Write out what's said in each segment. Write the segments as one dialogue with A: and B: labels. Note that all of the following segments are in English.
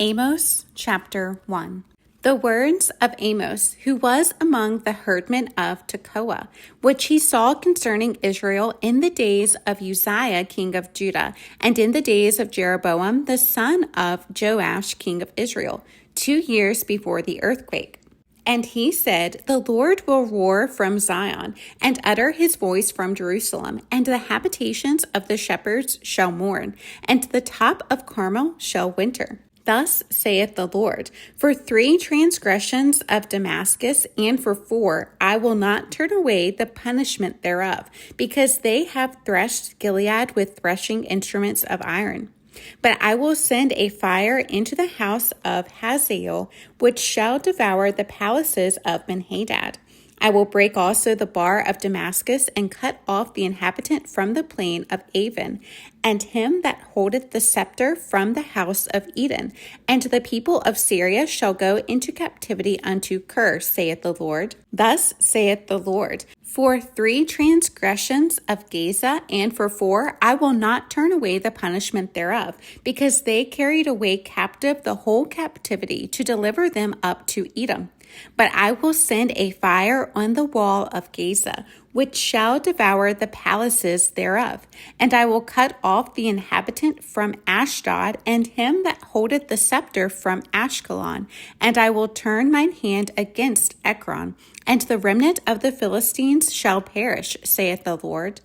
A: Amos chapter 1. The words of Amos, who was among the herdmen of Tekoa, which he saw concerning Israel in the days of Uzziah king of Judah, and in the days of Jeroboam the son of Joash king of Israel, 2 years before the earthquake. And he said, The Lord will roar from Zion, and utter his voice from Jerusalem, and the habitations of the shepherds shall mourn, and the top of Carmel shall winter. Thus saith the Lord, for 3 transgressions of Damascus, and for 4, I will not turn away the punishment thereof, because they have threshed Gilead with threshing instruments of iron. But I will send a fire into the house of Hazael, which shall devour the palaces of Benhadad. I will break also the bar of Damascus, and cut off the inhabitant from the plain of Avon, and him that holdeth the scepter from the house of Eden. And the people of Syria shall go into captivity unto Kir, saith the Lord. Thus saith the Lord, for 3 transgressions of Gaza, and for 4, I will not turn away the punishment thereof, because they carried away captive the whole captivity to deliver them up to Edom. But I will send a fire on the wall of Gaza, which shall devour the palaces thereof. And I will cut off the inhabitant from Ashdod, and him that holdeth the scepter from Ashkelon. And I will turn mine hand against Ekron, and the remnant of the Philistines shall perish, saith the Lord.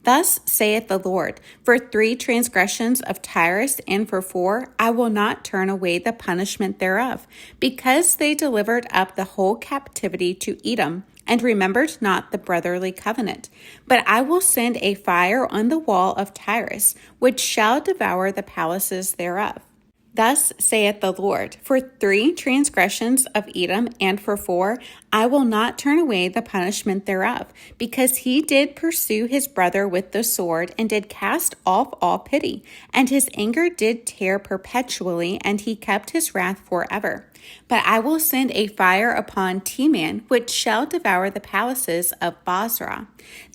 A: Thus saith the Lord, for 3 transgressions of Tyrus, and for 4, I will not turn away the punishment thereof, because they delivered up the whole captivity to Edom, and remembered not the brotherly covenant. But I will send a fire on the wall of Tyrus, which shall devour the palaces thereof. Thus saith the Lord, for 3 transgressions of Edom, and for 4, I will not turn away the punishment thereof, because he did pursue his brother with the sword, and did cast off all pity, and his anger did tear perpetually, and he kept his wrath forever. But I will send a fire upon Teman, which shall devour the palaces of Bozrah.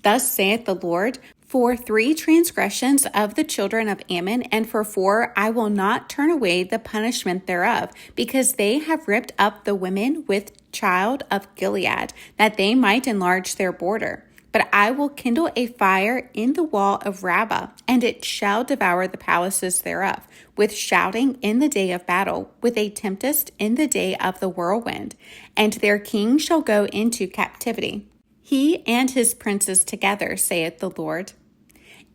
A: Thus saith the Lord, for 3 transgressions of the children of Ammon, and for 4, I will not turn away the punishment thereof, because they have ripped up the women with child of Gilead, that they might enlarge their border. But I will kindle a fire in the wall of Rabbah, and it shall devour the palaces thereof, with shouting in the day of battle, with a tempest in the day of the whirlwind. And their king shall go into captivity, he and his princes together, saith the Lord.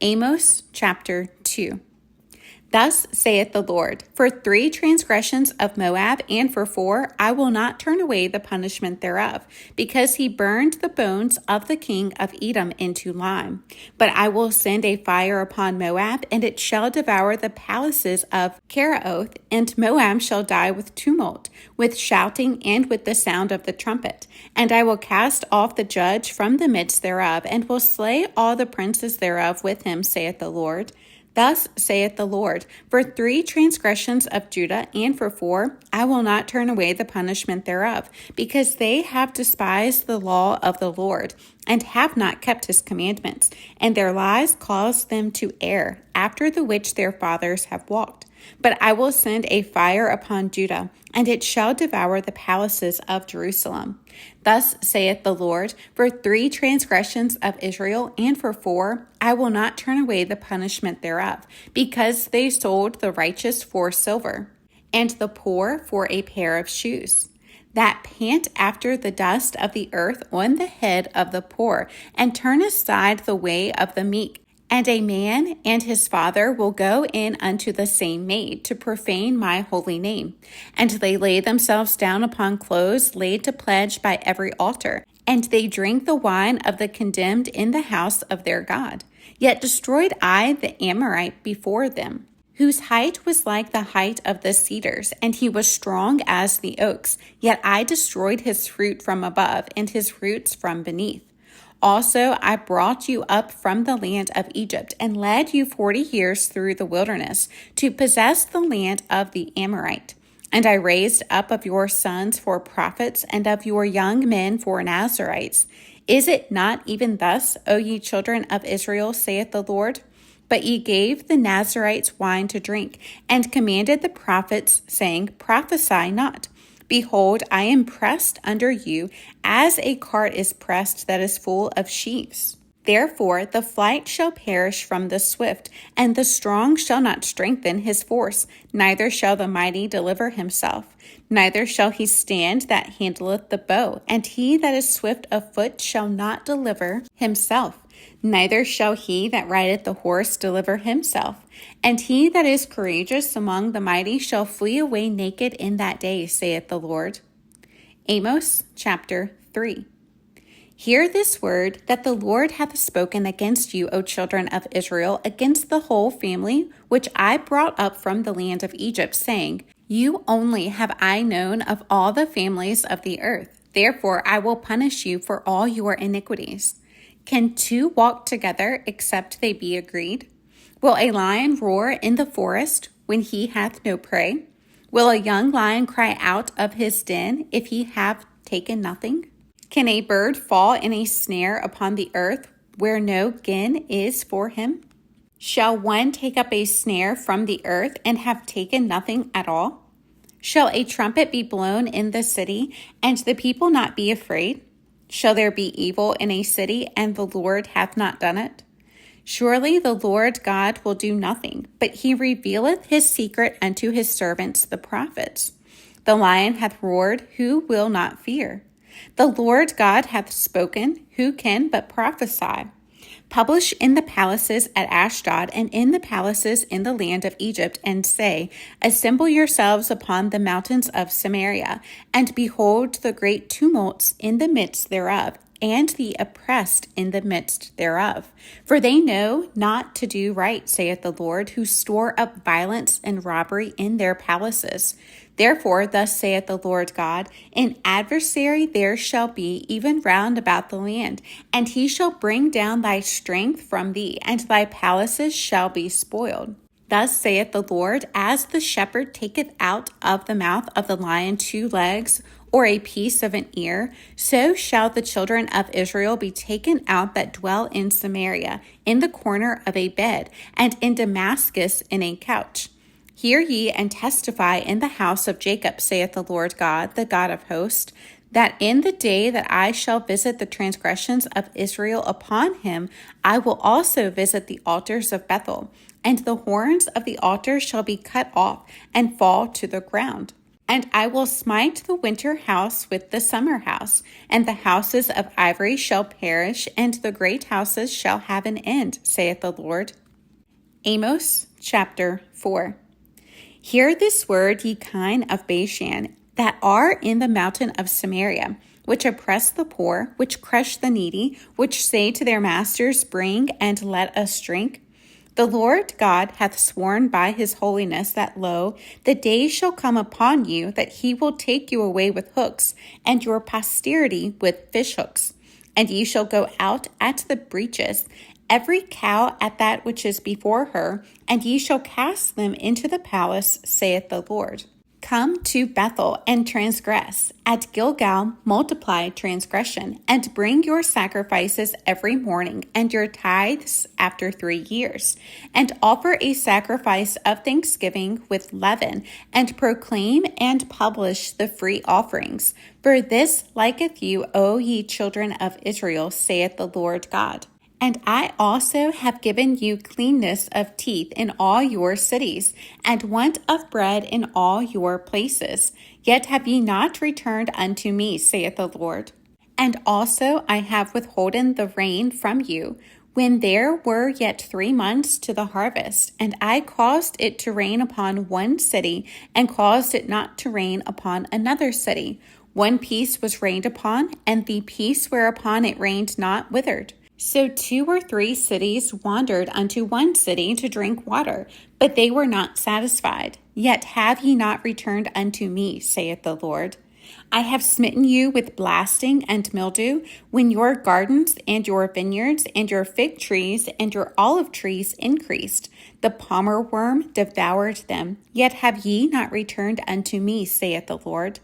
A: Amos chapter 2. Thus saith the Lord, for 3 transgressions of Moab, and for 4, I will not turn away the punishment thereof, because he burned the bones of the king of Edom into lime. But I will send a fire upon Moab, and it shall devour the palaces of Keraoth, and Moab shall die with tumult, with shouting, and with the sound of the trumpet. And I will cast off the judge from the midst thereof, and will slay all the princes thereof with him, saith the Lord. Thus saith the Lord, for 3 transgressions of Judah, and for 4, I will not turn away the punishment thereof, because they have despised the law of the Lord, and have not kept his commandments, and their lies caused them to err, after the which their fathers have walked. But I will send a fire upon Judah, and it shall devour the palaces of Jerusalem. Thus saith the Lord, for 3 transgressions of Israel, and for 4, I will not turn away the punishment thereof, because they sold the righteous for silver, and the poor for a pair of shoes, that pant after the dust of the earth on the head of the poor, and turn aside the way of the meek. And a man and his father will go in unto the same maid, to profane my holy name. And they lay themselves down upon clothes laid to pledge by every altar. And they drink the wine of the condemned in the house of their God. Yet destroyed I the Amorite before them, whose height was like the height of the cedars, and he was strong as the oaks. Yet I destroyed his fruit from above, and his roots from beneath. Also, I brought you up from the land of Egypt, and led you 40 years through the wilderness, to possess the land of the Amorite. And I raised up of your sons for prophets, and of your young men for Nazarites. Is it not even thus, O ye children of Israel, saith the Lord? But ye gave the Nazarites wine to drink, and commanded the prophets, saying, Prophesy not. Behold, I am pressed under you, as a cart is pressed that is full of sheaves. Therefore the flight shall perish from the swift, and the strong shall not strengthen his force, neither shall the mighty deliver himself. Neither shall he stand that handleth the bow, and he that is swift of foot shall not deliver himself. Neither shall he that rideth the horse deliver himself. And he that is courageous among the mighty shall flee away naked in that day, saith the Lord. Amos chapter 3. Hear this word that the Lord hath spoken against you, O children of Israel, against the whole family, which I brought up from the land of Egypt, saying, You only have I known of all the families of the earth. Therefore I will punish you for all your iniquities. Can two walk together except they be agreed? Will a lion roar in the forest when he hath no prey? Will a young lion cry out of his den if he have taken nothing? Can a bird fall in a snare upon the earth where no gin is for him? Shall one take up a snare from the earth and have taken nothing at all? Shall a trumpet be blown in the city, and the people not be afraid? Shall there be evil in a city, and the Lord hath not done it? Surely the Lord God will do nothing, but he revealeth his secret unto his servants the prophets. The lion hath roared, who will not fear? The Lord God hath spoken, who can but prophesy? Publish in the palaces at Ashdod, and in the palaces in the land of Egypt, and say, Assemble yourselves upon the mountains of Samaria, and behold the great tumults in the midst thereof, and the oppressed in the midst thereof. For they know not to do right, saith the Lord, who store up violence and robbery in their palaces. Therefore, thus saith the Lord God, An adversary there shall be even round about the land, and he shall bring down thy strength from thee, and thy palaces shall be spoiled. Thus saith the Lord, As the shepherd taketh out of the mouth of the lion 2 legs, or a piece of an ear, so shall the children of Israel be taken out that dwell in Samaria, in the corner of a bed, and in Damascus in a couch. Hear ye and testify in the house of Jacob, saith the Lord God, the God of hosts, that in the day that I shall visit the transgressions of Israel upon him, I will also visit the altars of Bethel, and the horns of the altar shall be cut off and fall to the ground. And I will smite the winter house with the summer house, and the houses of ivory shall perish, and the great houses shall have an end, saith the Lord. Amos chapter 4. Hear this word, ye kine of Bashan, that are in the mountain of Samaria, which oppress the poor, which crush the needy, which say to their masters, Bring and let us drink. The Lord God hath sworn by his holiness that, lo, the day shall come upon you that he will take you away with hooks, and your posterity with fishhooks. And ye shall go out at the breaches, every cow at that which is before her, and ye shall cast them into the palace, saith the Lord. Come to Bethel and transgress. At Gilgal multiply transgression, and bring your sacrifices every morning, and your tithes after 3 years. And offer a sacrifice of thanksgiving with leaven, and proclaim and publish the free offerings. For this liketh you, O ye children of Israel, saith the Lord God. And I also have given you cleanness of teeth in all your cities, and want of bread in all your places. Yet have ye not returned unto me, saith the Lord. And also I have withholden the rain from you, when there were yet 3 months to the harvest. And I caused it to rain upon one city, and caused it not to rain upon another city. One piece was rained upon, and the piece whereupon it rained not withered. So 2 or 3 cities wandered unto one city to drink water, but they were not satisfied. Yet have ye not returned unto me, saith the Lord. I have smitten you with blasting and mildew, when your gardens and your vineyards and your fig trees and your olive trees increased. The palmer worm devoured them. Yet have ye not returned unto me, saith the Lord.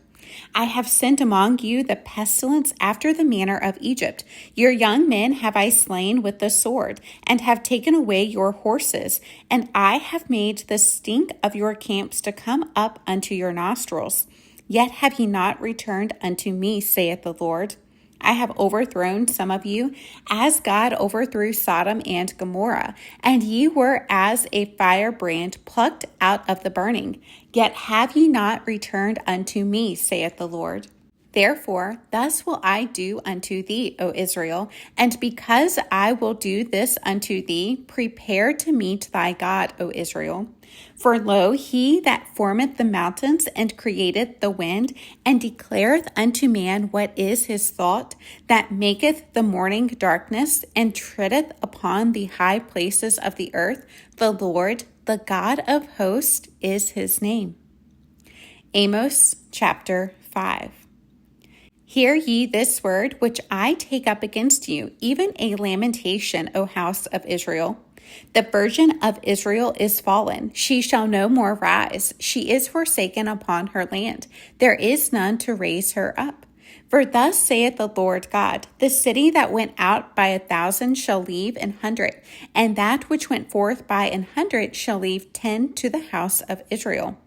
A: I have sent among you the pestilence after the manner of Egypt. Your young men have I slain with the sword, and have taken away your horses, and I have made the stink of your camps to come up unto your nostrils. Yet have ye not returned unto me, saith the Lord. I have overthrown some of you, as God overthrew Sodom and Gomorrah, and ye were as a firebrand plucked out of the burning. Yet have ye not returned unto me, saith the Lord. Therefore, thus will I do unto thee, O Israel, and because I will do this unto thee, prepare to meet thy God, O Israel. For lo, he that formeth the mountains and createth the wind, and declareth unto man what is his thought, that maketh the morning darkness, and treadeth upon the high places of the earth, the Lord, the God of hosts, is his name. Amos chapter 5. Hear ye this word which I take up against you, even a lamentation, O house of Israel. The virgin of Israel is fallen. She shall no more rise. She is forsaken upon her land. There is none to raise her up. For thus saith the Lord God, the city that went out by 1,000 shall leave 100, and that which went forth by 100 shall leave 10 to the house of Israel.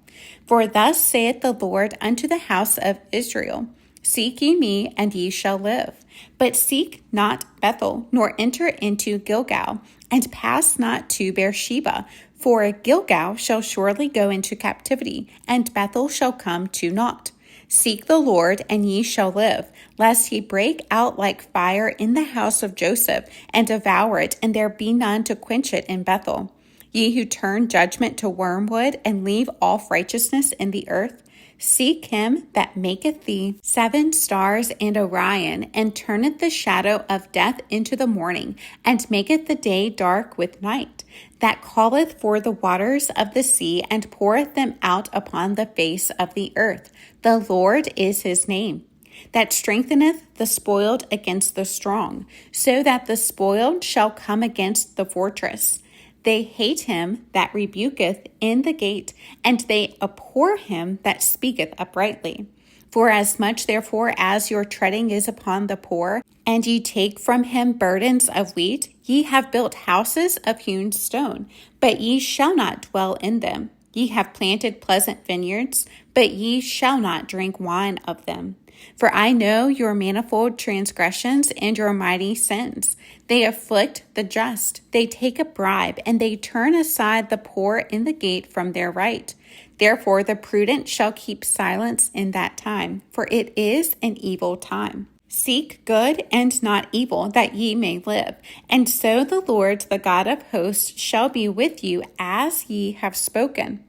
A: For thus saith the Lord unto the house of Israel, Seek ye me, and ye shall live. But seek not Bethel, nor enter into Gilgal, and pass not to Beersheba. For Gilgal shall surely go into captivity, and Bethel shall come to naught. Seek the Lord, and ye shall live, lest he break out like fire in the house of Joseph, and devour it, and there be none to quench it in Bethel. Ye who turn judgment to wormwood, and leave off righteousness in the earth, seek him that maketh thee 7 stars and Orion, and turneth the shadow of death into the morning, and maketh the day dark with night, that calleth for the waters of the sea, and poureth them out upon the face of the earth. The Lord is his name. That strengtheneth the spoiled against the strong, so that the spoiled shall come against the fortress. They hate him that rebuketh in the gate, and they abhor him that speaketh uprightly. For as much therefore as your treading is upon the poor, and ye take from him burdens of wheat, ye have built houses of hewn stone, but ye shall not dwell in them. Ye have planted pleasant vineyards, but ye shall not drink wine of them. For I know your manifold transgressions and your mighty sins. They afflict the just, they take a bribe, and they turn aside the poor in the gate from their right. Therefore the prudent shall keep silence in that time, for it is an evil time. Seek good and not evil, that ye may live. And so the Lord, the God of hosts, shall be with you as ye have spoken.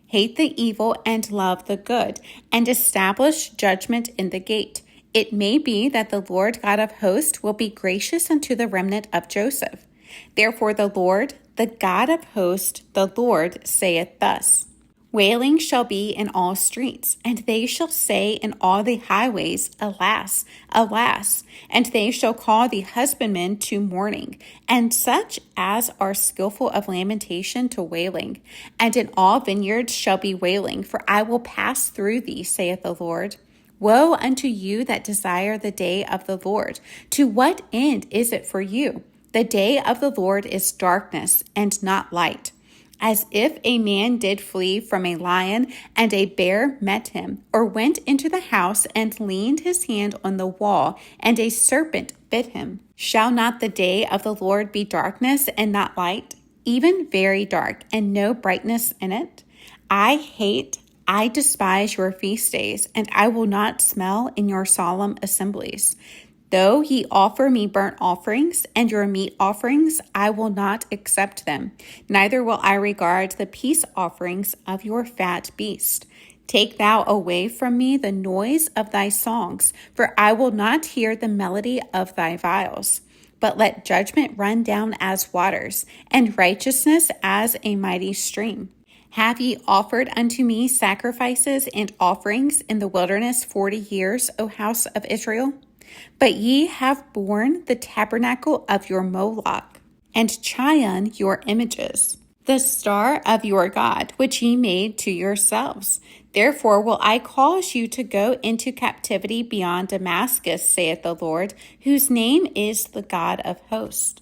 A: Hate the evil and love the good, and establish judgment in the gate. It may be that the Lord God of hosts will be gracious unto the remnant of Joseph. Therefore the Lord, the God of hosts, the Lord saith thus, Wailing shall be in all streets, and they shall say in all the highways, Alas, alas! And they shall call the husbandmen to mourning, and such as are skillful of lamentation to wailing. And in all vineyards shall be wailing, for I will pass through thee, saith the Lord. Woe unto you that desire the day of the Lord! To what end is it for you? The day of the Lord is darkness, and not light. As if a man did flee from a lion, and a bear met him, or went into the house and leaned his hand on the wall, and a serpent bit him. Shall not the day of the Lord be darkness and not light, even very dark, and no brightness in it? I despise your feast days, and I will not smell in your solemn assemblies. Though ye offer me burnt offerings and your meat offerings, I will not accept them, neither will I regard the peace offerings of your fat beast. Take thou away from me the noise of thy songs, for I will not hear the melody of thy viols. But let judgment run down as waters, and righteousness as a mighty stream. Have ye offered unto me sacrifices and offerings in the wilderness 40 years, O house of Israel? But ye have borne the tabernacle of your Moloch, and Chion your images. the star of your God, which ye made to yourselves. Therefore will I cause you to go into captivity beyond Damascus, saith the Lord, whose name is the God of hosts.